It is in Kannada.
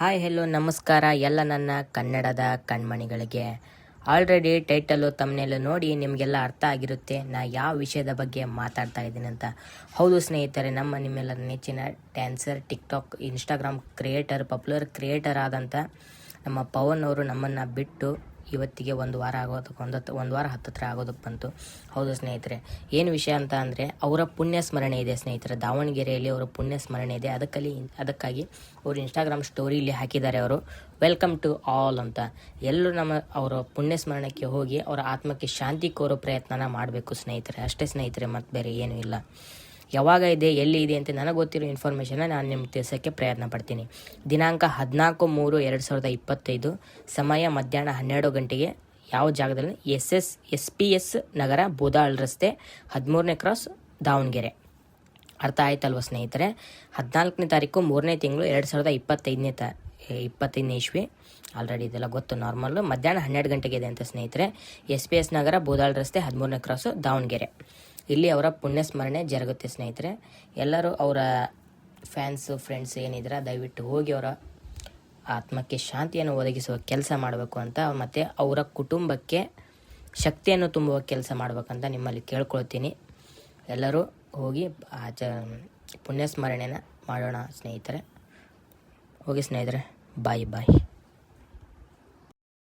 ಹಾಯ್ ಹೆಲೋ ನಮಸ್ಕಾರ ಎಲ್ಲ ನನ್ನ ಕನ್ನಡದ ಕಣ್ಮಣಿಗಳಿಗೆ. ಆಲ್ರೆಡಿ ಟೈಟಲು ತಮ್ಮನೆಲ್ಲ ನೋಡಿ ನಿಮಗೆಲ್ಲ ಅರ್ಥ ಆಗಿರುತ್ತೆ ನಾ ಯಾವ ವಿಷಯದ ಬಗ್ಗೆ ಮಾತಾಡ್ತಾ ಇದ್ದೀನಿ ಅಂತ. ಹೌದು ಸ್ನೇಹಿತರೆ, ನಿಮ್ಮೆಲ್ಲರ ನೆಚ್ಚಿನ dancer, TikTok, Instagram creator, popular creator ಆದಂಥ ನಮ್ಮ ಪವನ್ ಅವರು ನಮ್ಮನ್ನು ಬಿಟ್ಟು ಇವತ್ತಿಗೆ ಒಂದು ವಾರ ಹತ್ತತ್ರ ಆಗೋದಕ್ಕೆ ಬಂತು. ಹೌದು ಸ್ನೇಹಿತರೆ, ಏನು ವಿಷಯ ಅಂತ ಅಂದರೆ ಅವರ ಪುಣ್ಯ ಸ್ಮರಣೆ ಇದೆ ಸ್ನೇಹಿತರೆ. ದಾವಣಗೆರೆಯಲ್ಲಿ ಅವರ ಪುಣ್ಯ ಸ್ಮರಣೆ ಇದೆ. ಅದಕ್ಕಾಗಿ ಅವರು ಇನ್ಸ್ಟಾಗ್ರಾಮ್ ಸ್ಟೋರಿಯಲ್ಲಿ ಹಾಕಿದ್ದಾರೆ, ಅವರು ವೆಲ್ಕಮ್ ಟು ಆಲ್ ಅಂತ. ಎಲ್ಲರೂ ಅವರ ಪುಣ್ಯ ಸ್ಮರಣಕ್ಕೆ ಹೋಗಿ ಅವರ ಆತ್ಮಕ್ಕೆ ಶಾಂತಿ ಕೋರೋ ಪ್ರಯತ್ನನ ಮಾಡಬೇಕು ಸ್ನೇಹಿತರೆ. ಅಷ್ಟೇ ಸ್ನೇಹಿತರೆ, ಮತ್ತು ಬೇರೆ ಏನೂ ಇಲ್ಲ. ಯಾವಾಗ ಇದೆ, ಎಲ್ಲಿ ಇದೆ ಅಂತ ನನಗೆ ಗೊತ್ತಿರೋ ಇನ್ಫಾರ್ಮೇಷನ್ನ ನಾನು ನಿಮ್ಗೆ ತಿಳಿಸೋಕ್ಕೆ ಪ್ರಯತ್ನ ಪಡ್ತೀನಿ. ದಿನಾಂಕ 14/3/2025, ಸಮಯ ಮಧ್ಯಾಹ್ನ 12 ಗಂಟೆಗೆ. ಯಾವ ಜಾಗದಲ್ಲಿ? SPS ನಗರ, ಬೋದಾಳ್ ರಸ್ತೆ, 13ನೇ ಕ್ರಾಸ್, ದಾವಣಗೆರೆ. ಅರ್ಥ ಆಯ್ತಲ್ವ ಸ್ನೇಹಿತರೆ? 14ನೇ ತಾರೀಕು 3ನೇ ತಿಂಗಳು 2025 ಇಸ್ವಿ. ಆಲ್ರೆಡಿ ಇದೆಲ್ಲ ಗೊತ್ತು, ನಾರ್ಮಲ್ಲು. ಮಧ್ಯಾಹ್ನ 12 ಗಂಟೆಗೆ ಇದೆ ಅಂತ ಸ್ನೇಹಿತರೆ. SPS ನಗರ, ಬೋದಾಳ್ ರಸ್ತೆ, 13ನೇ ಕ್ರಾಸು, ದಾವಣಗೆರೆ. ಇಲ್ಲಿ ಅವರ ಪುಣ್ಯ ಸ್ಮರಣೆ ಜರುಗುತ್ತೆ ಸ್ನೇಹಿತರೆ. ಎಲ್ಲರೂ ಅವರ ಫ್ರೆಂಡ್ಸ್ ಏನಿದ್ರೆ ದಯವಿಟ್ಟು ಹೋಗಿ ಅವರ ಆತ್ಮಕ್ಕೆ ಶಾಂತಿಯನ್ನು ಒದಗಿಸುವ ಕೆಲಸ ಮಾಡಬೇಕು ಅಂತ, ಮತ್ತು ಅವರ ಕುಟುಂಬಕ್ಕೆ ಶಕ್ತಿಯನ್ನು ತುಂಬುವ ಕೆಲಸ ಮಾಡಬೇಕಂತ ನಿಮ್ಮಲ್ಲಿ ಕೇಳ್ಕೊಳ್ತೀನಿ. ಎಲ್ಲರೂ ಹೋಗಿ ಪುಣ್ಯ ಸ್ಮರಣೆನ ಮಾಡೋಣ ಸ್ನೇಹಿತರೆ. ಹೋಗಿ ಸ್ನೇಹಿತರೆ, ಬಾಯ್.